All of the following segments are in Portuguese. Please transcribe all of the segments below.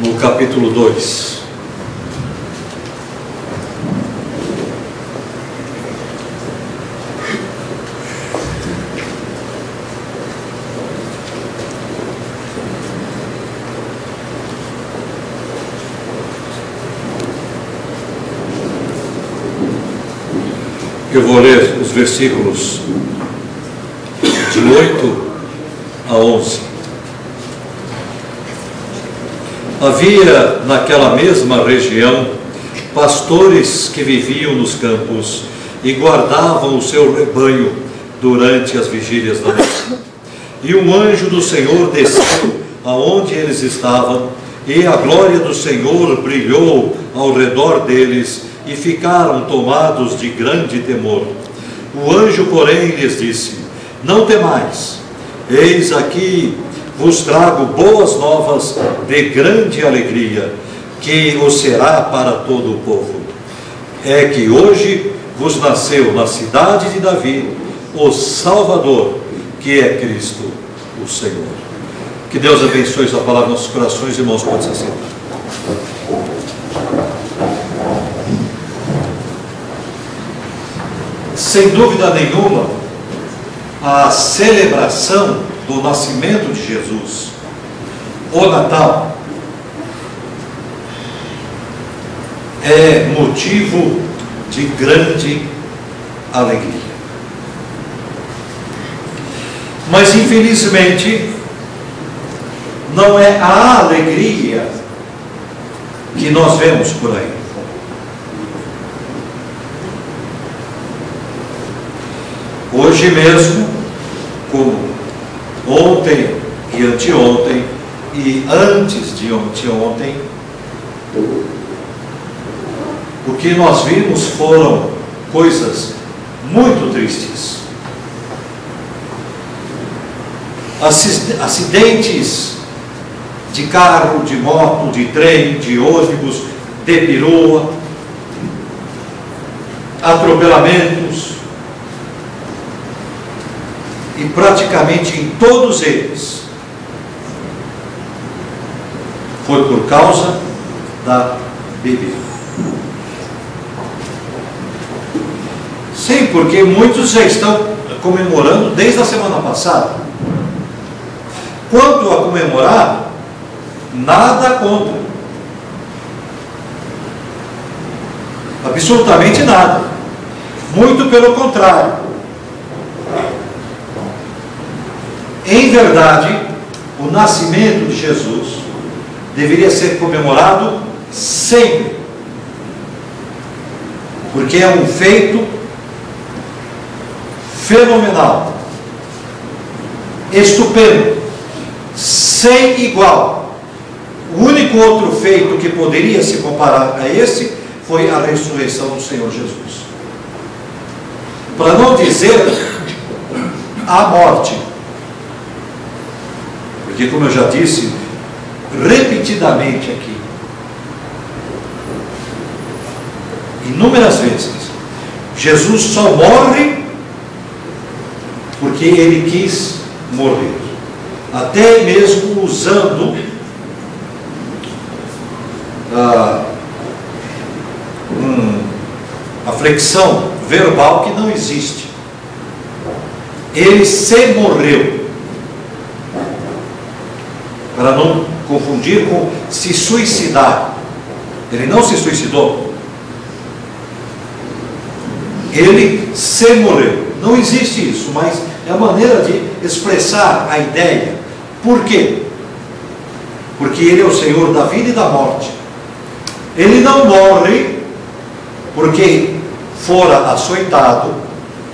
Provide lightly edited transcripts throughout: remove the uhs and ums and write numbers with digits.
no capítulo 2. Eu vou ler os versículos de 8 a 11. Havia naquela mesma região pastores que viviam nos campos e guardavam o seu rebanho durante as vigílias da noite. E um anjo do Senhor desceu aonde eles estavam, e a glória do Senhor brilhou ao redor deles, e ficaram tomados de grande temor. O anjo, porém, lhes disse: não temais, eis aqui vos trago boas novas de grande alegria, que o será para todo o povo. É que hoje vos nasceu na cidade de Davi o Salvador, que é Cristo o Senhor. Que Deus abençoe essa palavra nos nossos corações, irmãos, pode se sentar. Sem dúvida nenhuma, a celebração do nascimento de Jesus, o Natal, é motivo de grande alegria. Mas, infelizmente, não é a alegria que nós vemos por aí. Hoje mesmo, como ontem e anteontem e antes de anteontem, o que nós vimos foram coisas muito tristes. Acidentes de carro, de moto, de trem, de ônibus, de perua, atropelamentos. E praticamente em todos eles foi por causa da bebida. Sim, porque muitos já estão comemorando desde a semana passada. Quanto a comemorar, nada contra. Absolutamente nada. Muito pelo contrário. Em verdade, o nascimento de Jesus deveria ser comemorado sempre, porque é um feito fenomenal, estupendo, sem igual. O único outro feito que poderia se comparar a esse foi a ressurreição do Senhor Jesus. Para não dizer a morte. Porque, como eu já disse repetidamente aqui, inúmeras vezes, Jesus só morre porque ele quis morrer. Até mesmo usando a flexão verbal que não existe. Ele se morreu. Para não confundir com se suicidar. Ele não se suicidou. Ele se morreu. Não existe isso, mas é a maneira de expressar a ideia. Por quê? Porque ele é o Senhor da vida e da morte. Ele não morre porque fora açoitado,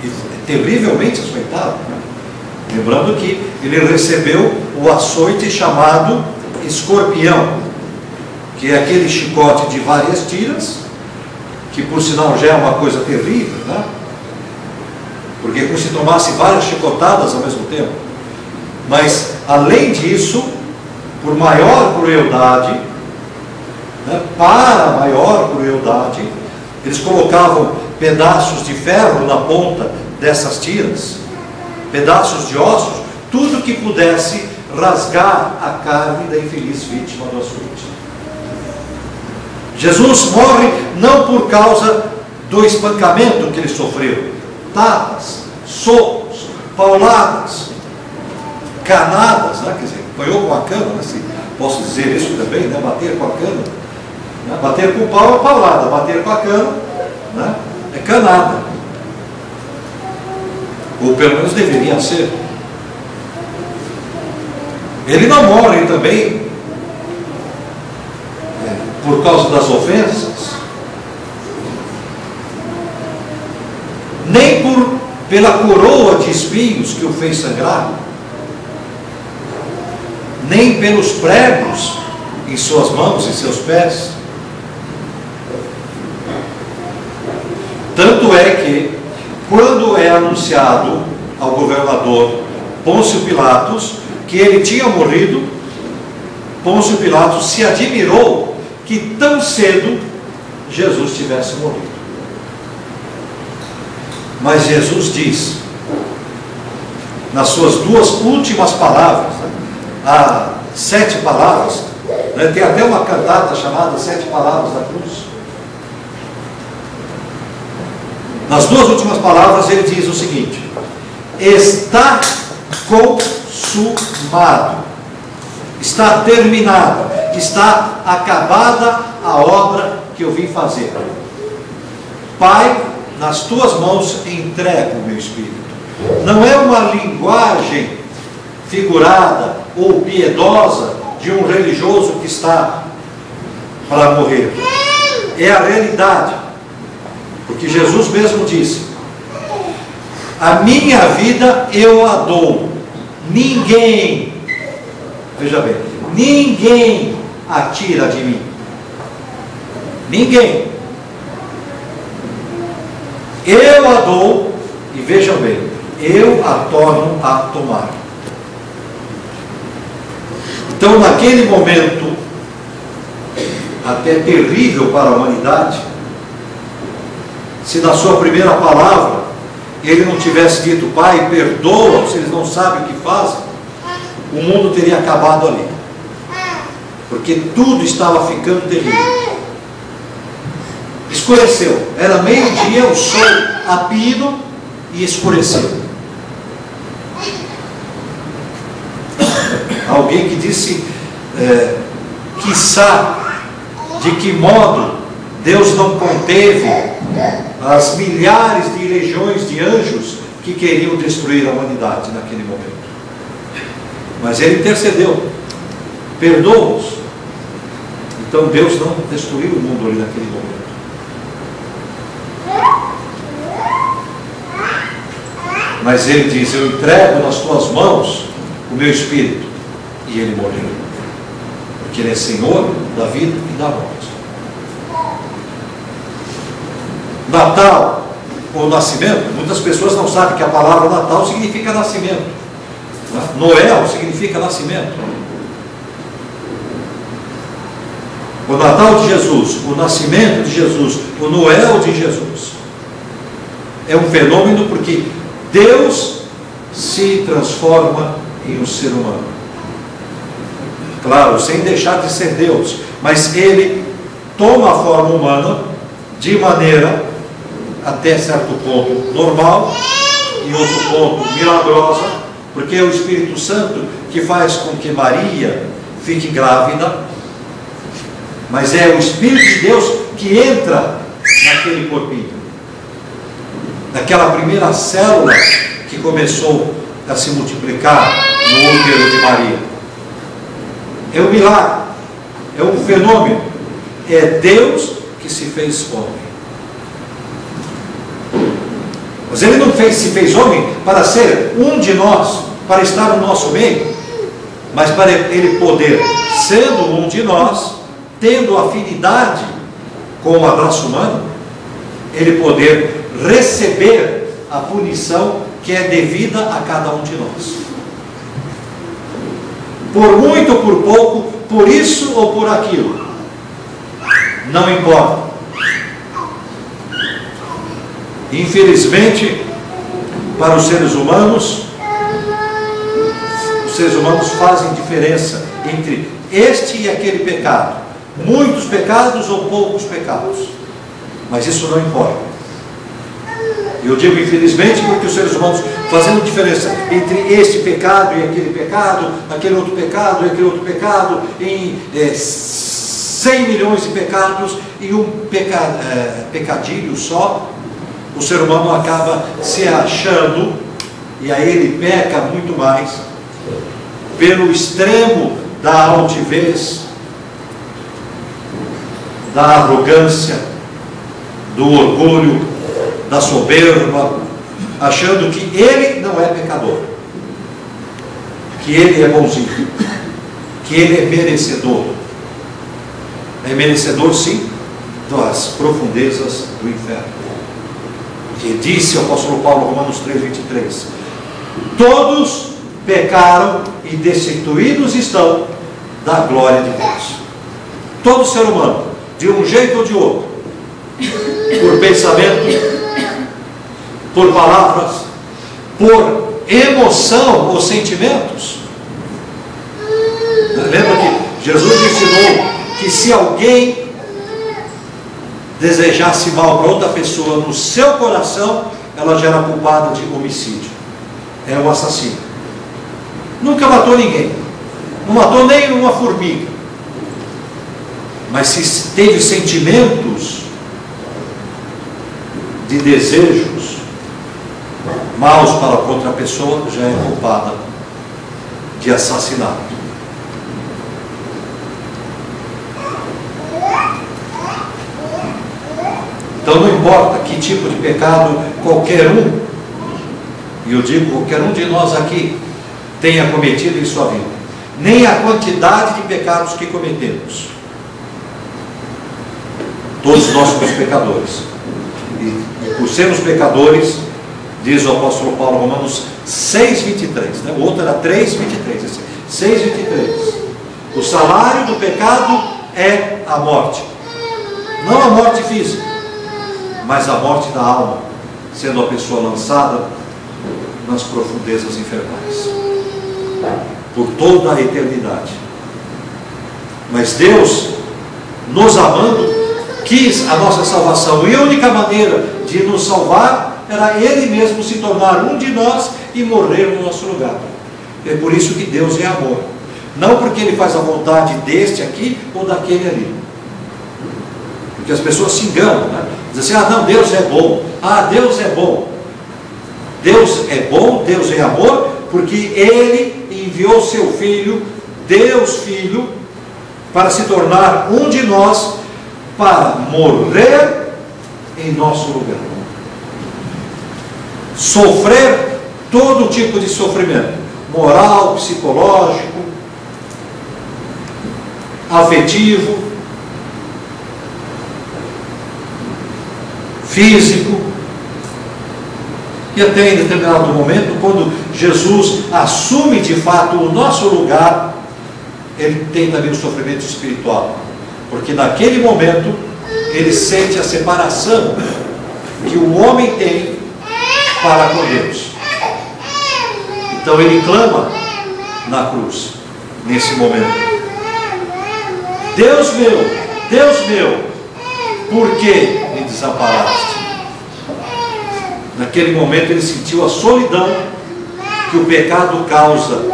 e terrivelmente açoitado. Lembrando que ele recebeu o açoite chamado escorpião, que é aquele chicote de várias tiras, que por sinal já é uma coisa terrível, né? Porque é como se tomasse várias chicotadas ao mesmo tempo. Mas, além disso, por maior crueldade, né, para maior crueldade, eles colocavam pedaços de ferro na ponta dessas tiras, pedaços de ossos, tudo que pudesse rasgar a carne da infeliz vítima do açoite. Jesus morre não por causa do espancamento que ele sofreu, tapas, socos, pauladas, canadas, né? Quer dizer, apanhou com a cana, né? Se posso dizer isso também, né? Bater com a cana, né? Bater com o pau é paulada, bater com a cana, né? É canada, ou pelo menos deveria ser. Ele não morre também por causa das ofensas, nem pela coroa de espinhos que o fez sangrar, nem pelos pregos em suas mãos e seus pés. Tanto é que, quando é anunciado ao governador Pôncio Pilatos que ele tinha morrido, Pôncio Pilatos se admirou que tão cedo Jesus tivesse morrido. Mas Jesus diz, nas suas duas últimas palavras, né, há 7 palavras, né, tem até uma cantata chamada 7 Palavras da Cruz. Nas duas últimas palavras ele diz o seguinte: está consumado, está terminado, está acabada a obra que eu vim fazer. Pai, nas tuas mãos entrego o meu espírito. Não é uma linguagem figurada ou piedosa de um religioso que está para morrer. É a realidade. Porque Jesus mesmo disse: a minha vida eu a dou. Ninguém, veja bem, ninguém a tira de mim. Ninguém. Eu a dou, e vejam bem, eu a torno a tomar. Então, naquele momento, até terrível para a humanidade, se na sua primeira palavra ele não tivesse dito: Pai, perdoa-os, eles não sabem o que fazem, o mundo teria acabado ali, porque tudo estava ficando terrível. Escureceu, era meio-dia, o sol a pino, e escureceu. Alguém que disse, quiçá, de que modo Deus não conteve as milhares de legiões de anjos que queriam destruir a humanidade naquele momento. Mas ele intercedeu, perdoa-os. Então Deus não destruiu o mundo ali naquele momento. Mas ele diz: eu entrego nas tuas mãos o meu espírito. E ele morreu, porque ele é Senhor da vida e da morte. Natal, ou nascimento, muitas pessoas não sabem que a palavra Natal significa nascimento. Noel significa nascimento. O Natal de Jesus, o nascimento de Jesus, o Noel de Jesus, é um fenômeno porque Deus se transforma em um ser humano. Claro, sem deixar de ser Deus, mas ele toma a forma humana de maneira, até certo ponto, normal, e outro ponto, milagrosa, porque é o Espírito Santo que faz com que Maria fique grávida, mas é o Espírito de Deus que entra naquele corpinho, naquela primeira célula que começou a se multiplicar no útero de Maria. É um milagre, é um fenômeno, é Deus que se fez homem. Mas ele não se fez homem para ser um de nós, para estar no nosso meio, mas para ele poder, sendo um de nós, tendo afinidade com a raça humana, ele poder receber a punição que é devida a cada um de nós. Por muito ou por pouco, por isso ou por aquilo, não importa. Infelizmente, para os seres humanos fazem diferença entre este e aquele pecado. muitos pecados ou poucos pecados, mas isso não importa. Eu digo infelizmente porque os seres humanos fazendo diferença entre este pecado e aquele pecado, aquele outro pecado e aquele outro pecado, em 100 milhões de pecados e um pecadilho só, o ser humano acaba se achando, e aí ele peca muito mais, pelo extremo da altivez, da arrogância, do orgulho, da soberba, achando que ele não é pecador, que ele é bonzinho, que ele é merecedor. É merecedor, sim, das profundezas do inferno. E disse o apóstolo Paulo, Romanos 3:23, todos pecaram e destituídos estão da glória de Deus. Todo ser humano, de um jeito ou de outro, por pensamento, por palavras, por emoção ou sentimentos. Lembra que Jesus ensinou que se alguém desejasse mal para outra pessoa no seu coração, ela já era culpada de homicídio, é um assassino. Nunca matou ninguém, não matou nem uma formiga, mas se teve sentimentos de desejos maus para contra a pessoa, já é culpada de assassinato. Então não importa que tipo de pecado qualquer um, e eu digo qualquer um de nós aqui, tenha cometido em sua vida, nem a quantidade de pecados que cometemos. Todos nós somos pecadores, e por sermos pecadores, diz o apóstolo Paulo, Romanos 6:23, né? O outro era 3:23, esse 6:23, o salário do pecado é a morte, não a morte física, mas a morte da alma, sendo a pessoa lançada nas profundezas infernais por toda a eternidade. Mas Deus, nos amando, quis a nossa salvação, e a única maneira de nos salvar era Ele mesmo se tornar um de nós e morrer no nosso lugar. É por isso que Deus é amor, não porque Ele faz a vontade deste aqui ou daquele ali, porque as pessoas se enganam, né? Dizem assim, não, Deus é bom, Deus é bom. Deus é bom, Deus é amor, porque Ele enviou seu Filho, Deus Filho, para se tornar um de nós, para morrer em nosso lugar, sofrer todo tipo de sofrimento, moral, psicológico, afetivo, físico, e até em determinado momento, quando Jesus assume de fato o nosso lugar, Ele tem também o sofrimento espiritual, porque naquele momento Ele sente a separação que o homem tem para com Deus. Então Ele clama na cruz, nesse momento: Deus meu, por que me desamparaste? Naquele momento ele sentiu a solidão que o pecado causa,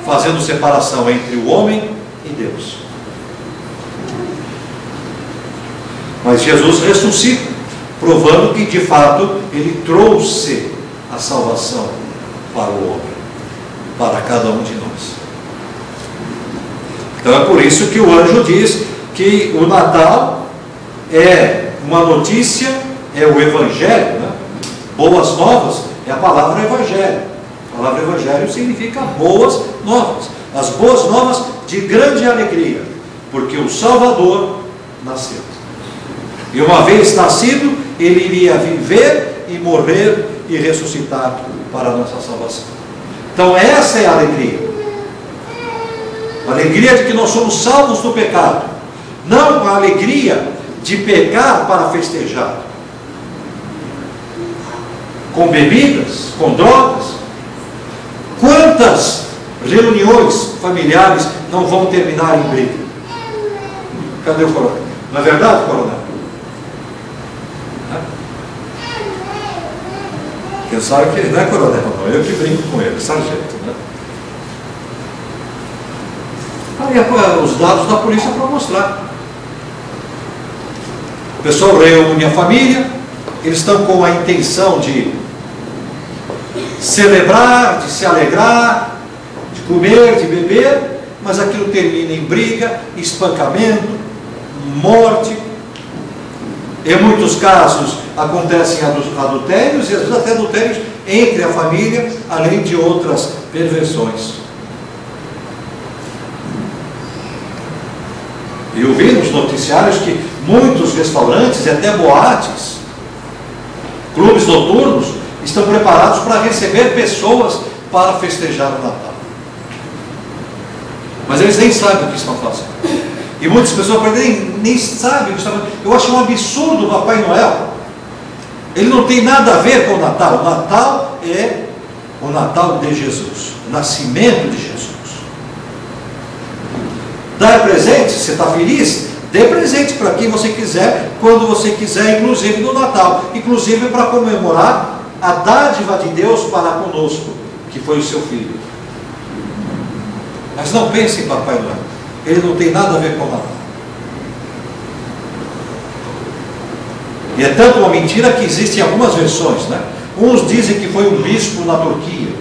fazendo separação entre o homem e Deus. Mas Jesus ressuscita, provando que de fato Ele trouxe a salvação para o homem, para cada um de nós. Então é por isso que o anjo diz que o Natal é uma notícia, é o Evangelho, né? Boas novas é a palavra Evangelho. A palavra Evangelho significa boas novas. As boas novas de grande alegria, porque o Salvador nasceu. E uma vez nascido, Ele iria viver e morrer e ressuscitar para a nossa salvação. Então essa é a alegria. A alegria de que nós somos salvos do pecado. Não a alegria de pecar para festejar, com bebidas, com drogas. Quantas reuniões familiares não vão terminar em briga? Cadê o coronel? Não é verdade, coronel? Quem sabe que ele não é coronel, não. Eu que brinco com ele, sargento, né? Aí os dados da polícia para mostrar. O pessoal reúne a família, eles estão com a intenção de celebrar, de se alegrar, de comer, de beber, mas aquilo termina em briga, espancamento, morte. Em muitos casos acontecem adultérios, e às vezes até adultérios entre a família, além de outras perversões. Eu vi nos noticiários que muitos restaurantes e até boates, clubes noturnos, estão preparados para receber pessoas para festejar o Natal. Mas eles nem sabem o que estão fazendo. E muitas pessoas nem sabem o que estão fazendo. Eu acho um absurdo o Papai Noel. Ele não tem nada a ver com o Natal. O Natal é o Natal de Jesus, o nascimento de Jesus. Dá presente, você está feliz? Dê presente para quem você quiser, quando você quiser, inclusive no Natal, inclusive para comemorar a dádiva de Deus para conosco, que foi o seu filho. Mas não pense em Papai Noel, ele não tem nada a ver com o Natal. E é tanto uma mentira que existem algumas versões, né? Uns dizem que foi um bispo na Turquia,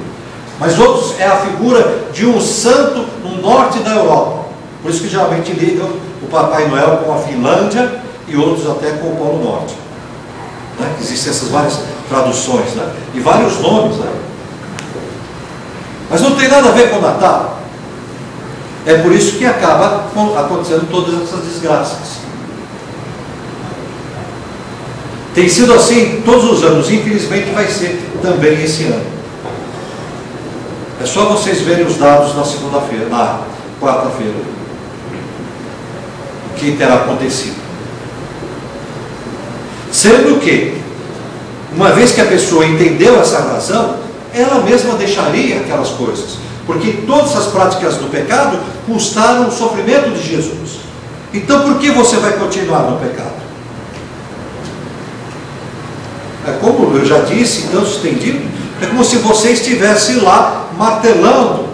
mas outros é a figura de um santo no norte da Europa. Por isso que geralmente ligam o Papai Noel com a Finlândia e outros até com o Polo Norte, né? Existem essas várias traduções, né? E vários nomes, né? Mas não tem nada a ver com o Natal. É por isso que acaba acontecendo todas essas desgraças. Tem sido assim todos os anos, infelizmente vai ser também esse ano. É só vocês verem os dados na segunda-feira, na quarta-feira, o que terá acontecido. Sendo que, uma vez que a pessoa entendeu essa razão, ela mesma deixaria aquelas coisas, porque todas as práticas do pecado custaram o sofrimento de Jesus. Então por que você vai continuar no pecado? É como eu já disse, tanto estendido, é como se você estivesse lá martelando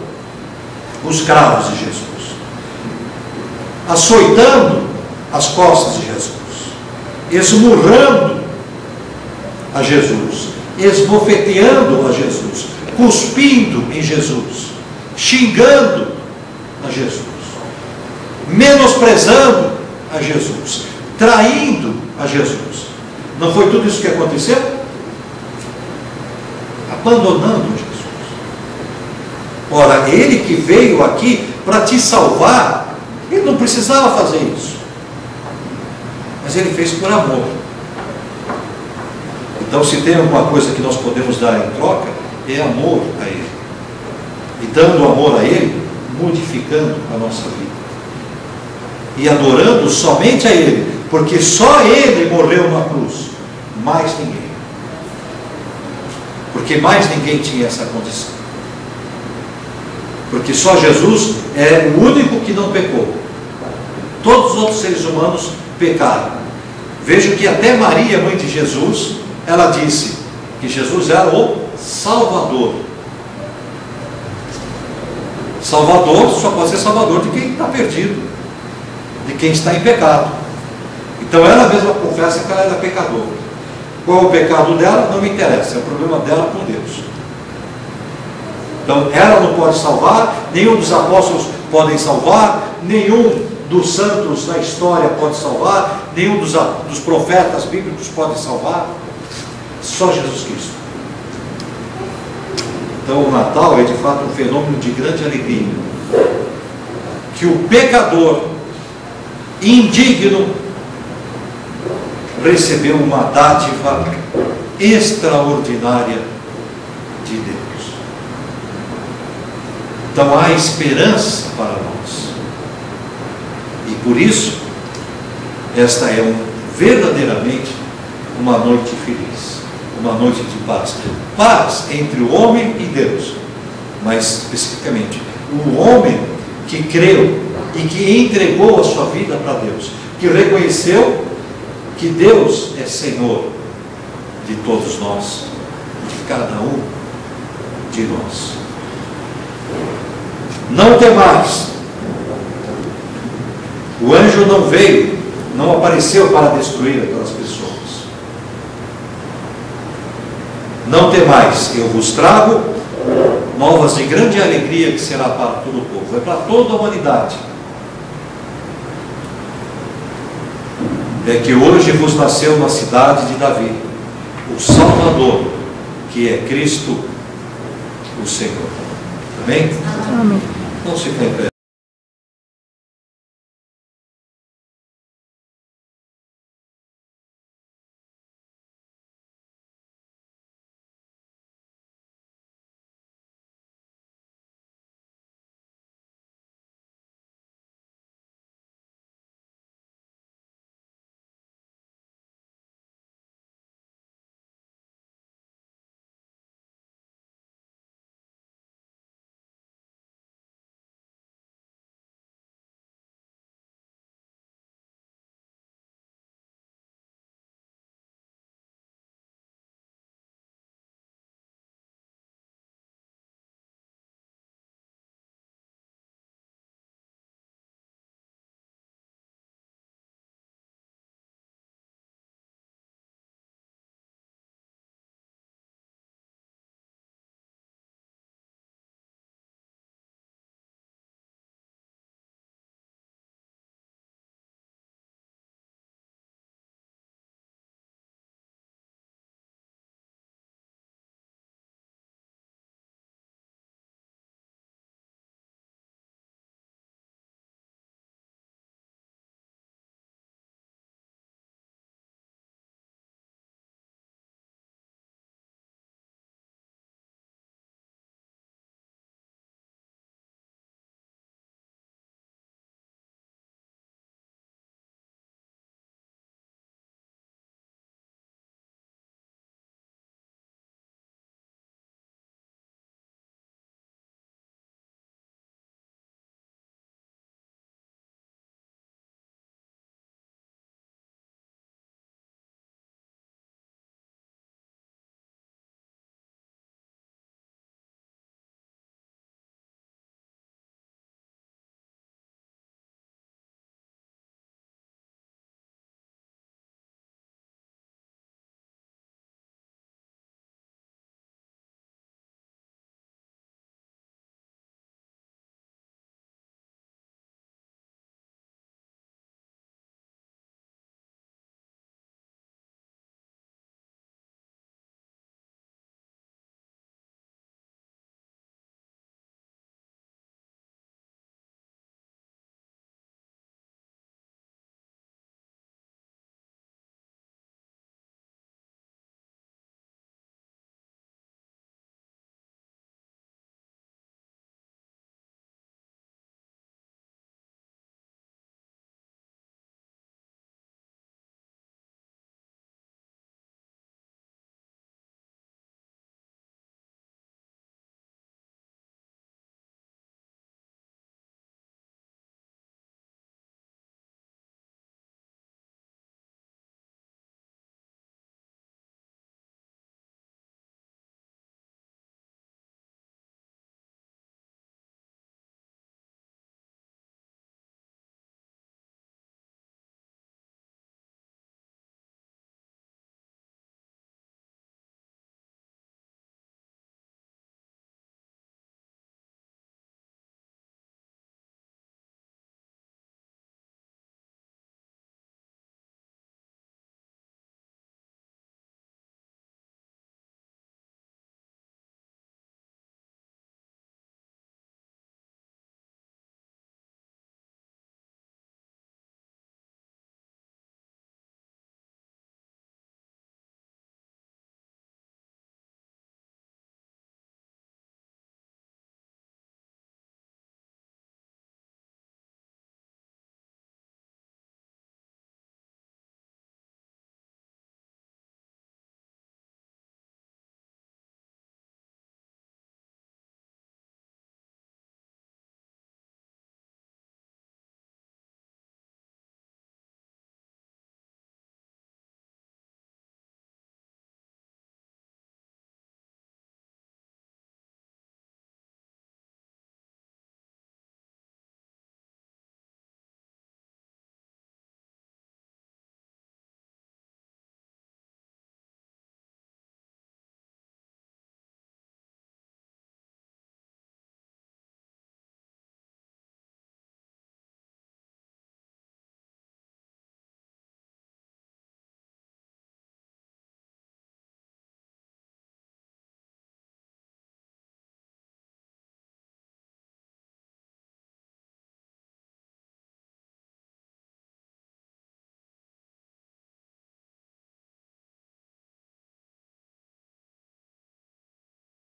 os cravos de Jesus, açoitando as costas de Jesus, esmurrando a Jesus, esbofeteando a Jesus, cuspindo em Jesus, xingando a Jesus, menosprezando a Jesus, traindo a Jesus. Não foi tudo isso que aconteceu? Abandonando Jesus. Ora, ele que veio aqui para te salvar, ele não precisava fazer isso, mas ele fez por amor. Então, se tem alguma coisa que nós podemos dar em troca, é amor a ele. E dando amor a ele, modificando a nossa vida. E adorando somente a ele, porque só ele morreu na cruz, mais ninguém. Porque mais ninguém tinha essa condição. Porque só Jesus é o único que não pecou. Todos os outros seres humanos pecaram. Vejo que até Maria, mãe de Jesus, ela disse que Jesus era o Salvador. Salvador só pode ser Salvador de quem está perdido, de quem está em pecado. Então ela mesma confessa que ela era pecadora. Qual é o pecado dela? Não me interessa, é o problema dela com Deus. Então ela não pode salvar, nenhum dos apóstolos podem salvar, nenhum dos santos da história pode salvar, nenhum dos profetas bíblicos pode salvar, só Jesus Cristo. Então o Natal é de fato um fenômeno de grande alegria, que o pecador indigno recebeu uma dádiva extraordinária de Deus. Então há esperança para nós. E por isso, esta é verdadeiramente uma noite feliz, uma noite de paz. Paz entre o homem e Deus, mas especificamente o homem que creu e que entregou a sua vida para Deus. que reconheceu que Deus é Senhor de todos nós, de cada um de nós. Não temais. O anjo não veio, não apareceu para destruir aquelas pessoas. Não temais, eu vos trago novas de grande alegria, que será para todo o povo, é para toda a humanidade. É que hoje vos nasceu na cidade de Davi o Salvador, que é Cristo o Senhor. Amém? Amém. Vamos ficar em pé.